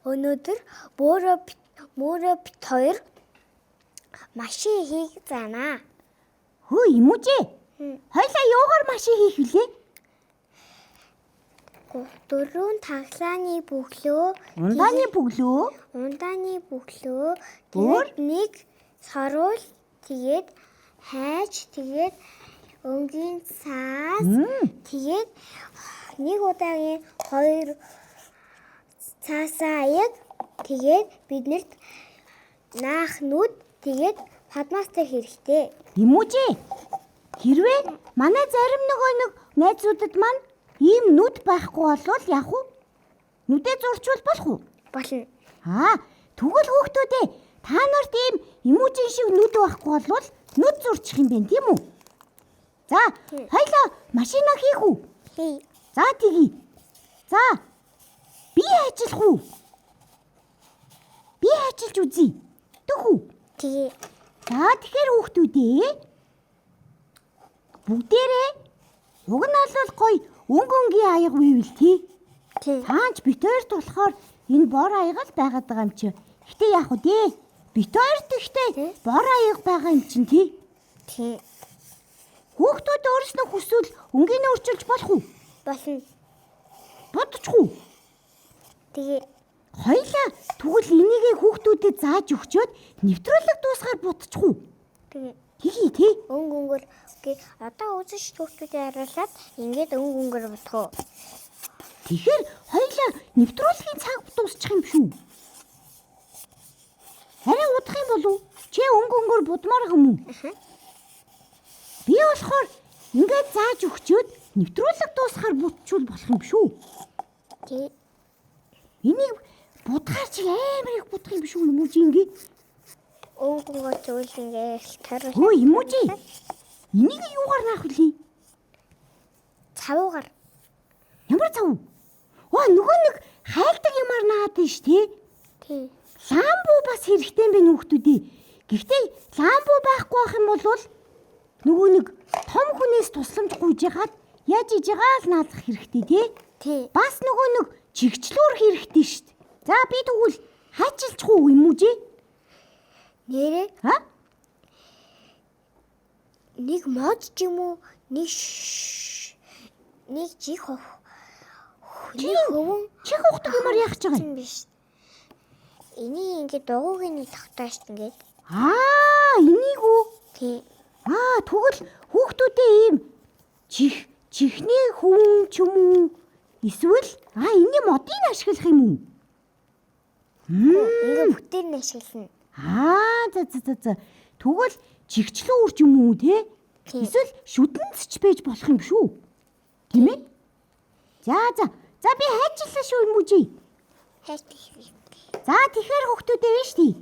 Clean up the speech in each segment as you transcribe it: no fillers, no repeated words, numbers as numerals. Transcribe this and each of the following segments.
Өнөөдөр мөрөө бит хоёр машин хийх занаа. Хөө имүүжээ. Хоёлаа юугаар машин хийх вүлээ? Дөрвөн таглааны бөглөө. Ундааны бөглөө. Тэгээд нэг саруул, тэгээд хайж, тэгээд өнгийн цаас, тэгээд нэг удаагийн хоёр цаасаа аяг, тэгээд биднэрт наах нүд, тэгээд падмастай хэрэгтэй. Имүүжээ. Хэрвээ манай зарим нэг найзуудад маань ийм нүд байхгүй болвол яах вэ? Нүдээ зурчвал болох уу? Болно. Тэгвэл хүүхдүүдээ та нарт ийм имүүжийн шиг нүд байхгүй болвол нүд зурчих юм байна, тийм үү? За, хоёлаа машина хийх үү? Хий. За, тэгье. За. Би ажиллах уу? Би ажиллаж үзье. Төх үү? Тэгээ. За, тэгэхээр хүүхдүүдээ бүгдээрээ уг нь бол гоё өнгөнгийн аяга бийвэл тий. Таанч бит хоёрт болохоор энэ бор аяга л байгаад байгаа юм чи. Гэтэ яах вэ дээ? Бит хоёрт ихтэй бор аяга байгаа юм чин тий. Тий. Хүүхдүүд өөрснөө хүсвэл өнгөний өрчилж болох уу? Болно. Бодчих уу? Тэгээ. Хоёлаа тэгвэл энийгээ хүүхдүүдэд зааж өгчөөд нэвтрүүлэг дуусгаар бодчих уу? Тэгээ. Тэгье тий. Өнгөнгөр одоо үзэж хүүхдүүдэд харуулад ингээд өнгөнгөр бодох уу? Тэгэхээр хоёлаа нэвтрүүлгийн цаг дуусчих юм шүү. Харин удах юм болов уу? Чи өнгөнгөр будмаар юм уу? Би болохоор ингээд зааж өгчөөд нэвтрүүлэг дуусгаар будчихвол болох юм шүү. Тий. Энийг будгаар чи амар их будах юм шүү юм уу чи ингээ? Өнгөнгөө зүйл ингээд таруул. Хөө юм уу чи? Энийг юугаар наах вүлээ? Цавуугаар. Ямар цав? Нөгөө нэг хайлдаг юмар наад нь ш тий. Тий. Ламбу бас хэрэгтэй юм байна хүүхдүүдээ. Гэхдээ ламбу байхгүй байх юм бол нөгөө нэг том хүнээс тусламж гуйж ягаад яаж иж байгаа л наалах хэрэгтэй тий. Тий. Бас нөгөө нэг чигчлүүр хэрэгтэй шүү дээ. За би тэгвэл хайчилчих уу юм уу жи? Нэрээ? Нэг мод ч юм уу? Нэг чих хов. Чих ухдаг юмар яах гэж байгаа юм биш. Энийг ингээд дугуугийн нэг тогтоож ингээд. Энийг үү? Тий. Тэгвэл хүүхдүүдээ ийм чихний хүн ч юм уу? Эсвэл энэ модыг ашиглах юм уу? Ингээд бүтээр нь ашиглана. За. Тэгвэл чигчлэн үрч юм уу те? Эсвэл шүдэнцч байж болох юм шүү. Тийм ээ? За би хайчлаа шүү юм уу жи? Хайчлаа. За тэгэхээр хүүхдүүдээ биш тий.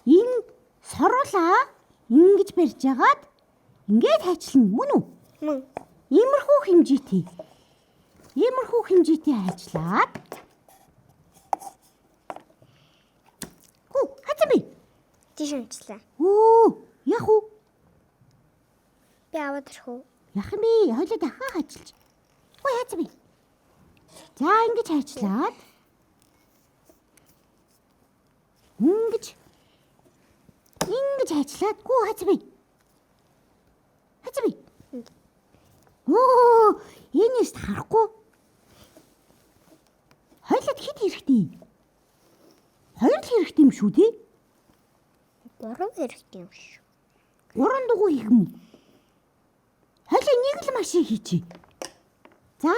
Энэ соруулаа ингэж барьж агаад ингээд хайчлана мөн үү? Мөн. Иймэрхүү хэмжээтэй хайчлаад. Хацаа би. Тийш унчлаа. Яах вэ? Би аваад ирэх үү? Яах юм бэ? Хойлоо дахиад хайчилж. Хацаа би. За ингэж хайчлаад. Ингэж хайчлаад. Хацаа би. Энэс харахгүй. Хойлоод хэд хэрэгтэй? Хоёр л хэрэгтэй юм шүү тий? Гурав хэрэгтэй юм шүү. Гурван дугуй хийх юм уу? Хойлоо нэг л машин хийчээ. За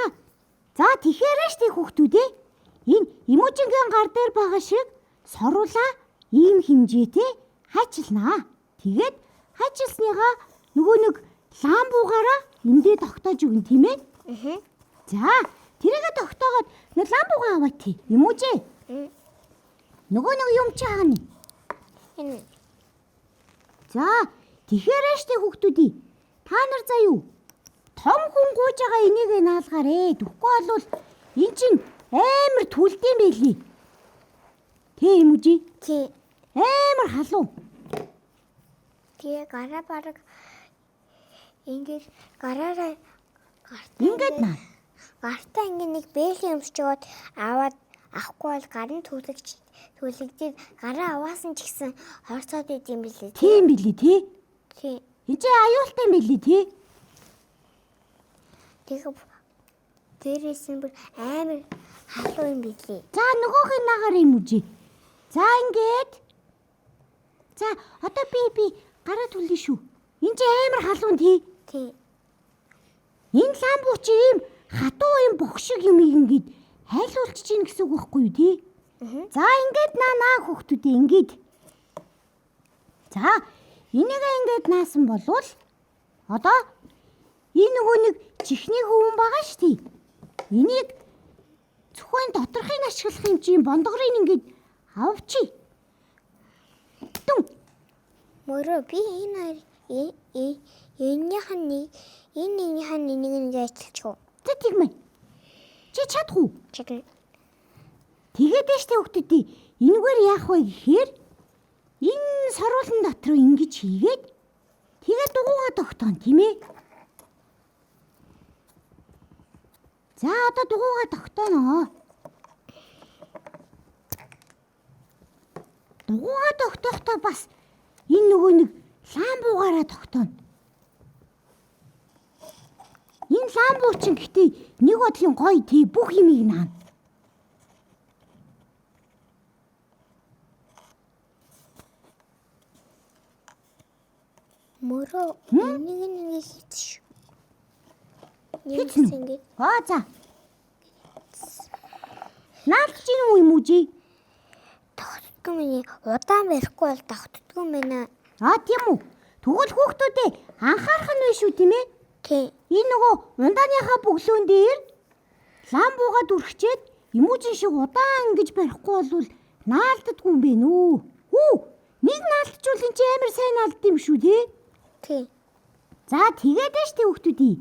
тэгэхээр штий хүүхдүүдээ энэ имүүжингийн гар дээр байгаа шиг соруулаа ийм хэмжээтэй хайчилнаа. Тэгээд хайчилсныгаа нөгөө нэг ламбуугаараа эндээ тогтоож өгнө тийм ээ? За тэрийгэ тогтоогоод нэг ламбугаа аваад тий. Юм уу жи? Нөгөө нэг юм чи хаана? Энэ За, тэгэхээр штэ хүүхдүүдий. Та нар заа юу? Том хүн гүйж байгаа энийг наалгаарэ. Тэгэхгүй бол эн чин амар түлдэм байлий. Тэ юм уу жи? тий. Амар халуун. Тэгээ гараа бараг ингээд гараараа Ингээд наа. гартаа ингээд нэг бэлийн өмсч яваад аваад авахгүй бол гарын түлэгдээд гараа аваасан ч гэсэн хорцоод идэм билээ. Тийм билий тий. Тий. Энд чи аюултай билий тий. Тэгээ дээрээс нь бүр амар халуун юм билээ. За нөгөөх нь нагаар юм уу жи? За ингээд. За одоо би гараа түлнэ шүү. Энд чи амар халуун тий. Тий. Энэ ламбуу чи ийм хатуу юм бохшиг юм ингээд хайлуулж чинь гэсэн үг байхгүй юу тий? За ингээд наа хүүхдүүдээ ингээд. За энийг ингээд наасан болвол одоо энэ нөгөө нэг чихний хөвөн байгаа шүү тий. Энийг зөвхөн доторхыг ашиглах юм чи бондгорыг ингээд авчи. Түн. Мөрөө би энийх нь нэг ажиллачих. За тэгмээ. Чи чадах уу? Чиг. Тэгээд штэ хүүхдүүдээ энэгээр яах вэ гэхээр энэ саруулан дотор ингэж хийгээд тэгээд дугуйгаа тогтооно тийм ээ. За одоо дугуйгаа тогтооно. Дугуйгаа тогтоохдоо бас энэ нөгөө нэг ламбуугаараа тогтооно. Энэ ламбуу чинь гэхдээ нэг бодлын гоё тий бүх юмыг наана. Мөрөө энийг нэг хийчих. Хийцэн. Ингээд За. Наалж юм уу жи? тогтдгүй миний удаан барихгүй бол тогтдгүй мэнэ. Тийм үү. Тэгвэл хүүхдүүдээ анхаарах нь биш үү тийм ээ? Тий. Энэ нөгөө ундааныхаа бөглөөн дээр ламбуугаа дүрхчээд имүүжин шиг удаан ингэж барихгүй бол наалддаггүй юм бэ нүү. Хүү, нэг наалдчихвол энэ чи амар сайн наалдд юм шүү тий. Тий. За тэгээд штэ хүүхдүүдий.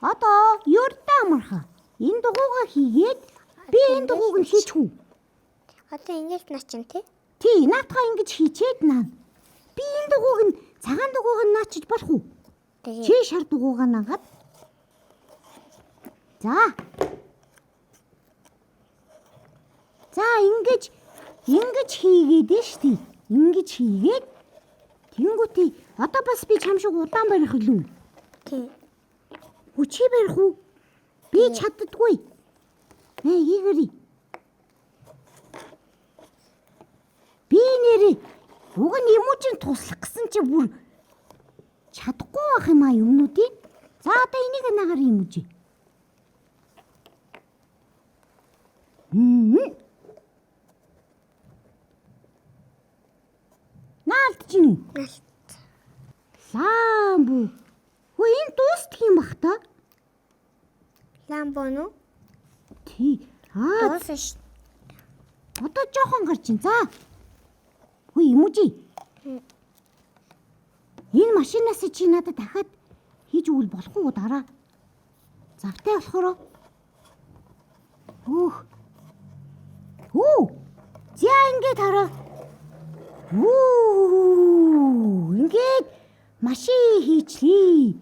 Одоо юрдаа амарха. Энэ дугуйгаа хийгээд би энэ дугуйг нь хийчих үү? Одоо ингэж начин тий. Тий, наатахаа ингэж хийчээд наа. Би энэ дугуйг нь цагаан дугуйг нь наачиж болох уу? Тэгээ. Чи шар дугуйгаа наагаад. За. За ингэж хийгээд штэ. Ингэж хийгээд тэнгуүтий одоо бас би чам шиг удаан барих үлээ. Тий. Хүчи барих уу? Би чаддаггүй. Ийгэрий. Би нэрээ уг нь имүүжин туслах гэсэн чи бүр чадахгүй байх юм аа юмнуудыг. За одоо энийг наагаар юм үжи. Наалдж гин. Ламбу. Хөө энэ дуустах юм бах та? Ламбоо нү? Тий. Дуусна ш. Одоо жоохон гарч ин. За. Хөө имүүжи. Энэ машинаас чи надад дахиад хийж өгвөл болох уу дараа? Завтай болохоор. За ингээд хараа. Ингээд машин хийчлээ.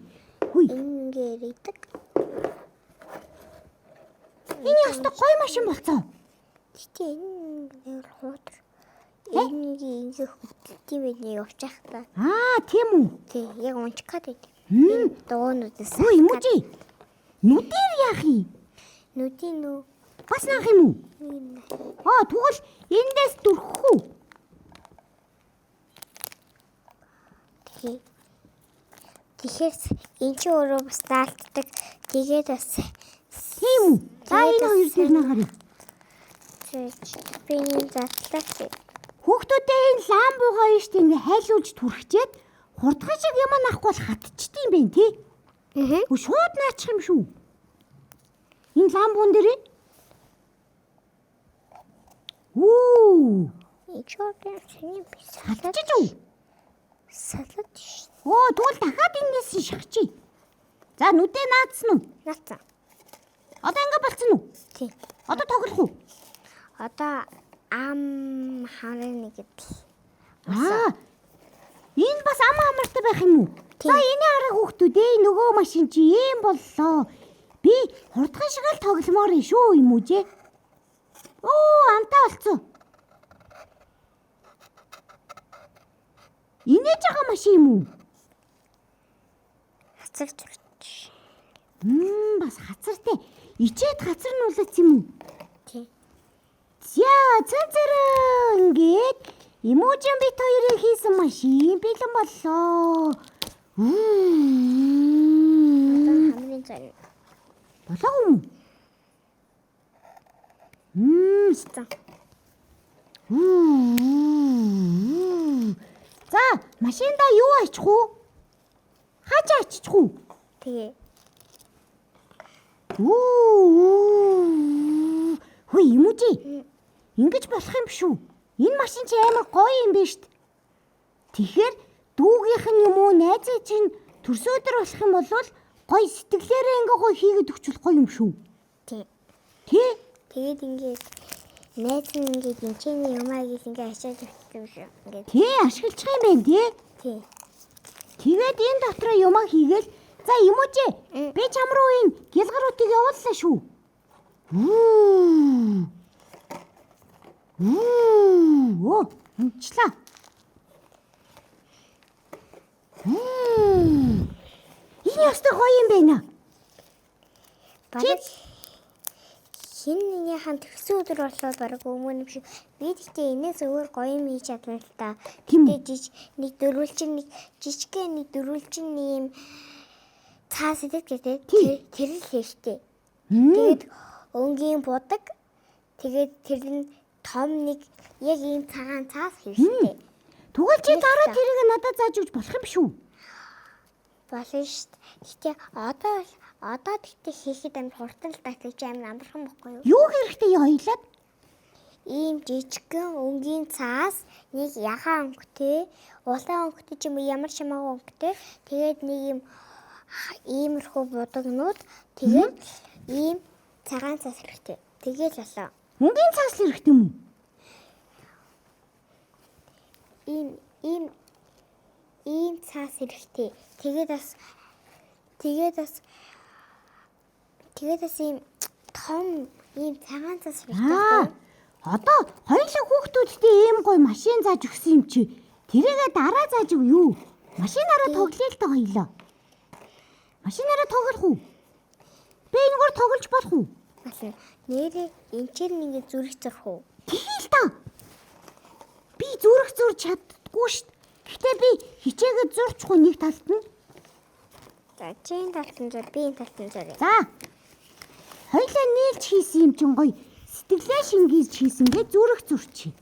Хүй. Ингээд идэг. Энэ яста гоё машин болцоо. Гэтэ энэ хуудар. Энийг ингээ хөдөлтий байлээ явчих та. Тийм үү? Тий, яг унчих гээд байд. Энэ дуунуудаас. Хөө имүүжи. Нүдээр яах юм? Нүдийн нүү. Бас наах юм уу? Энэ. Тэгвэл эндээс дүрхэх үү? Тэгэхээр энэ ч өөрөө бас наалтдаг. Тэгээд бас Тийм үү? За энэ хоёр дээр наагарыг. би энэ задлаа. Хүүхдүүдээ энэ ламбуугаа ийшт ингээ хайлуулж түрхчээд хурдхан шиг юм авахгүй бол хатчихдээ юм бэ тий? Шууд наачих юм шүү. Энэ ламбуун дээр. Оо! Ичоодын сэний би Салчиж уу? салаад ш. Оо, тэгвэл дахиад энэс шахчих. За, нүдээ наадсан уу? Наацсан. Одоо ингэ болцсон уу? Тий. Одоо тоглох уу? Одоо ам харна гэдэг. Энэ бас ам хамаартай байх юм уу? За, энэ арга хүүхдүүд нөгөө машин чи ийм боллоо. Би хурдхан шиг л тогломоор шүү юм уу жээ? Оо, амтаа болцсон. Инээж байгаа машин юм уу? Хацар зурч. Бас хацартай. Ичээд хацар нь улац юм уу? Тий. За, цанцараа ингээд эможин бит хоёрыг хийсэн машин бэлэн боллоо. Одоо хамгийн зар. Болоо юм. Ста. За, машинда юу ачих уу? Хаажаа ачих уу? Тэгээ. Хөөе, эможи. Ингэж болох юм биш үү? Энэ машин чи амар гоё юм биш үү? Тэгэхээр дүүгийнх нь юм уу, найзын чинь төрсөдөр болох юм бол гоё сэтгэлээрээ ингээ гоё хийгээд өгчүүл гоё юм шүү. Тий. Тий? Тэгээд ингээд найз нь ингээд энчний юмаа гэл ингээд ачаад өгсөн юм шүү. Ингээд. Тий, ашиглах юм байна тий. Тий. Тэгээд энэ дотроо юмаа хийгээл за эможи би чам руу энэ гялгаруудыг явууллаа шүү. Оо, амчлаа. Энэ ястаа гоё юм байна. Бараг хин нэгнийхэн төгсөн өдөр болоод бараг өмнө юм шиг би гэхдээ энэс өөр гоё юм хийж чадвал л та. Тэгтээ нэг дөрвөлчин нэг жижигхэн нэг дөрвөлчин юм цаас идэв гэдэг тэр л хэрэгтэй. Тэгээд өнгийн будаг тэгээд тэр нь том нэг яг ийм цагаан цаас хэрэгтэй. Тэгвэл чи дараа тэрийг надад зааж өгч болох юм шүү. Болно шүү дээ. Гэтэ одоо тэгтээ хийхэд амар хурдан л татгаж амар амархан бохгүй юу? Юу хэрэгтэй хоёлаад? Ийм жижигхэн өнгийн цаас нэг ягаан өнгөтэй, улаан өнгөтэй ч юм уу ямар шамаагүй өнгөтэй. Тэгээд нэг иймэрхүү будагнууд тэгээд ийм цагаан цаас хэрэгтэй. Тэгээд болоо. Өнгийн цаас л хэрэгтэй юм уу? Ийм цаас хэрэгтэй. Тэгээд бас ийм том ийм цагаан цаас хэрэгтэй. Одоо хоёулаа хүүхдүүдтэй ийм гоё машин зааж өгсөн юм чи. Тэрийгээ дараа зааж өг юу? Машинаараа тоглоё л та хоёулаа. Машинаараа тоглох уу? Би энэгээр тоглож болох уу? Болно. Нэрээ энчээр нэг зүрх зурх уу? Тэхийл та. Би зүрх зурж чаддаггүй шүү дээ. Гэхдээ би хичээгээд зурчихгүй нэг талд нь. За, чинь талтан зур, би энэ талтан зур. За. Хоёлаа нийлж хийсэн юм чин гоё. Сэтгэлээ шингээж хийсэн гэ зүрх зурчих.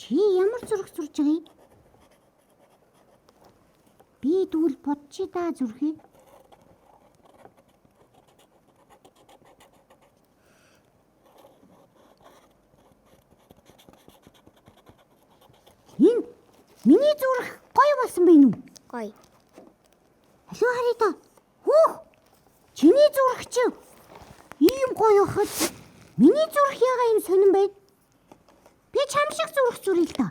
Чи ямар зүрх зурж байгаа юм? Би тэгвэл бодчих та зүрхийг. Энэ миний зүрх гоё болсон байна уу? Гоё. Алуу харъя та. Хүүх! Чиний зүрх чи ийм гоё хахад миний зүрх ягаа юм сонирн байна? Би чам шиг зүрх зүрий л та.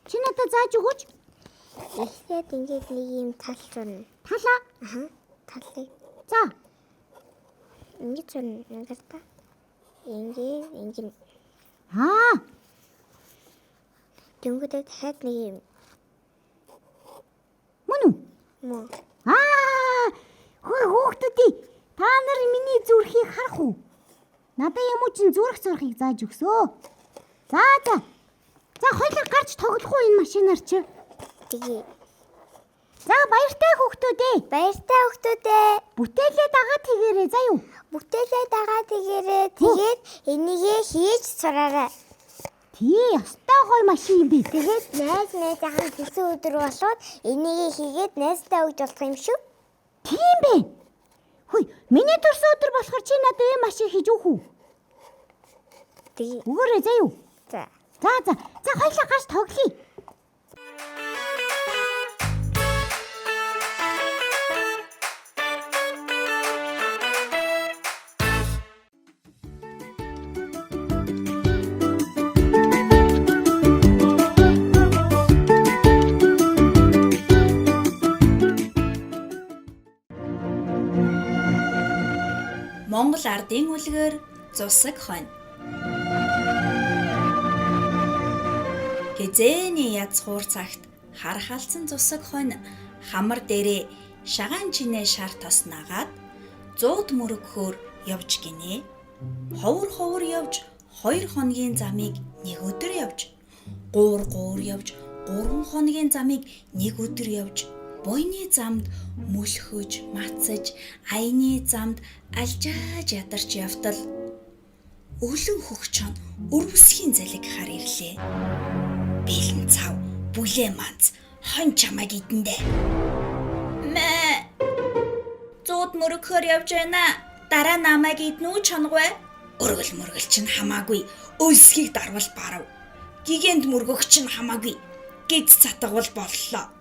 Чи надад зааж өгөөч. Эхлээд ингээд нэг юм тал зурна. Талаа. Аха. Талыг. За. Ингээд зурна. Ингээд та. Ингээд. Дөнгөдөө дахиад нэг юм. Мөн үү? Мөн. Хүүхдүүдээ та нар миний зүрхийг харах уу? Надад юм уу чин зүрх зурхийг зааж өгсөө. За. За хоёулаа гарч тоглох уу энэ машинаар чи? Тэгээ. За баяртай хүүхдүүдээ. Баяртай хүүхдүүдээ. Бүтээлээ дагаад тэгээрэй заа юу? Бүтээлээ дагаад тэгээрэй. Тэгээд энийгээ хийж сураарай. Тий, ястай гоё машин юм бэ. Тэгээд найзынхаа тэгсэн өдөр болоод энийг хийгээд найзтай өгч болох юм шүү. Тийм бэ. Хөөе, миний төрсөн өдөр болохоор чи надад ийм машин хийж өгөх үү? Тэгээ. Өгөөрэй заа юу? За. За хоёлаа гарч тоглоё. Монгол ардын үлгэр зусаг хонь. Хизээний язгуур цагт хар халдсан зусаг хонь хамар дээрээ шагаан чинээ шар тос нагаад 100 мөрөгхөөр явж гинэ. Ховор явж 2 хоногийн замыг нэг өдөр явж, гуур явж 3 хоногийн замыг нэг өдөр явж, буйны замд мөлхөж, мацаж, аяны замд алжааж ядарч явтал өлөн хөгчөн өрөвсхийн залиг хар ирлээ. Бэлэн цав, бүлээ манц, хон чамаг идэндэ. Мэ 100 мөрөгхөөр явж байна. Дараа намайг иднүү чонгой. Өргөл чинь хамаагүй. Өлсхийг дарвал барав. Гигэнд мөргөх чинь хамаагүй. Гид цатгавал боллоо.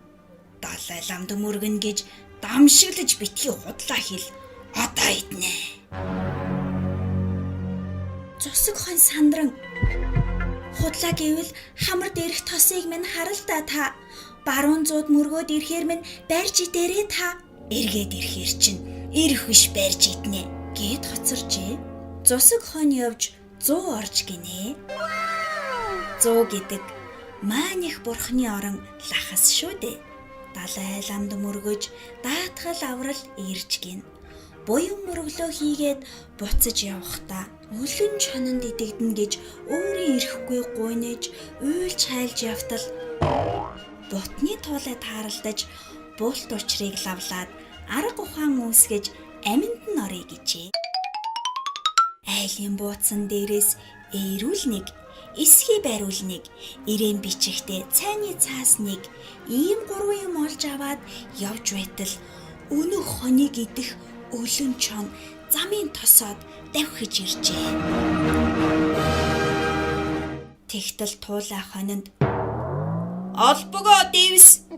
Далай ламд мөргөн гэж дамшиглаж битгий худлаа хэл. Одоо иднэ. Зусаг хонь сандран. Худлаа гэвэл хамар дээрх тосыг минь харалта та. Баруун зууд мөргөөд ирэхээр минь байрж идэрээ та. Эргээд ирэхээр чинь ирэх биш байрж иднэ гэд хоцоржээ. Зусаг хонь явж 100 орж гинэ. 100 гэдэг маань их бурхны орон лахас шүү дээ. Далай ламд мөргөж даатгал аврал ирж гин. Буян мөрөглөө хийгээд буцаж явахдаа өлөн чононд идэгдэн гэж өөрийн ирэхгүй гуйнаж уйлж хайлж явтал бутны туулай тааралдаж булт учрыг лавлаад арга ухаан үүсгэж аминд нь орё гэжээ. Айлын бууцсан дээрээс эрүүл нэг, эсхий бариул нэг, ирээн бичихтэй цайны цаас нэг, ийм 3 юм олж аваад явж байтал өнөх хоныг идэх өлөн чон замын тосоод давхиж иржээ. Тэгтэл туулай хонинд олбогоо дэвс.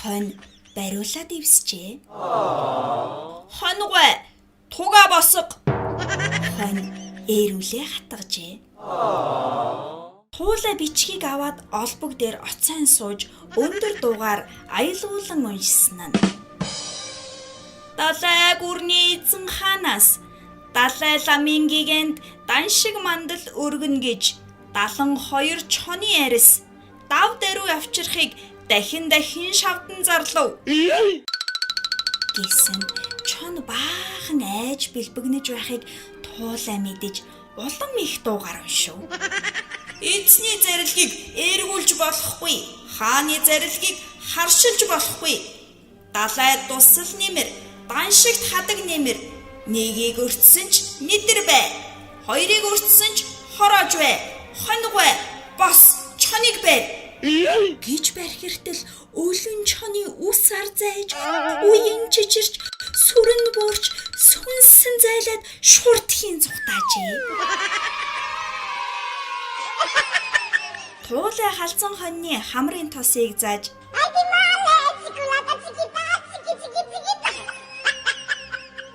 Хонь бариулаа дэвсжээ. Хоногой туга босго. Хонь эрүүлээ хатгажээ. Туулай бичгийг аваад олбог дээр оцайн сууж өндөр дуугаар аялуулан уншсан нь. Далай гүрний эзэн ханаас далай ламын гигэнд даншиг мандал өргөн гэж 72 чоны арис дав дэрүү авчрахыг дахин шавдан зарлав. Гэсэн чон баахан айж бэлбэгнэж байхыг туулай мэдэж улам их дуугаар уншив. Эзний зарилгийг эргүүлж болохгүй, хааны зарилгийг харшилж болохгүй. Далай тусал нэмэр, даншигт хадаг нэмэр, нэгийг өртсөн ч нэдэр бай, хоёрыг өртсөн ч хороож бай, хоног бай, бос чоныг бай гэж бархиртал өлөн чоны ус ар зайж, уян чичирч, сүрэн буурч, сүнсэн зайлаад шуртхийн цухтаажээ. Туулай халзан хоньны хамрын тосыг зааж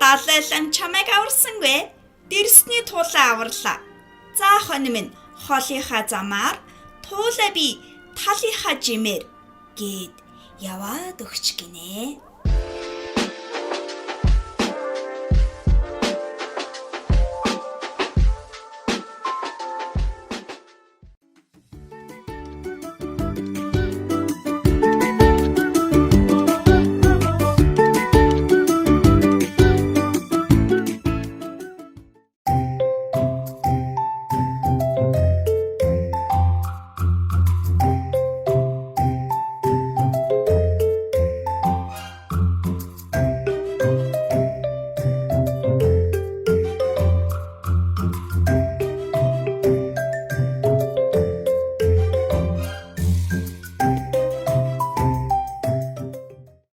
далай лам чамайг аварсангүй. Дэрсний туулай аварлаа. За хонь минь холынхаа замаар туулай би талынхаа жимээр гээд яваад өгч гинэ.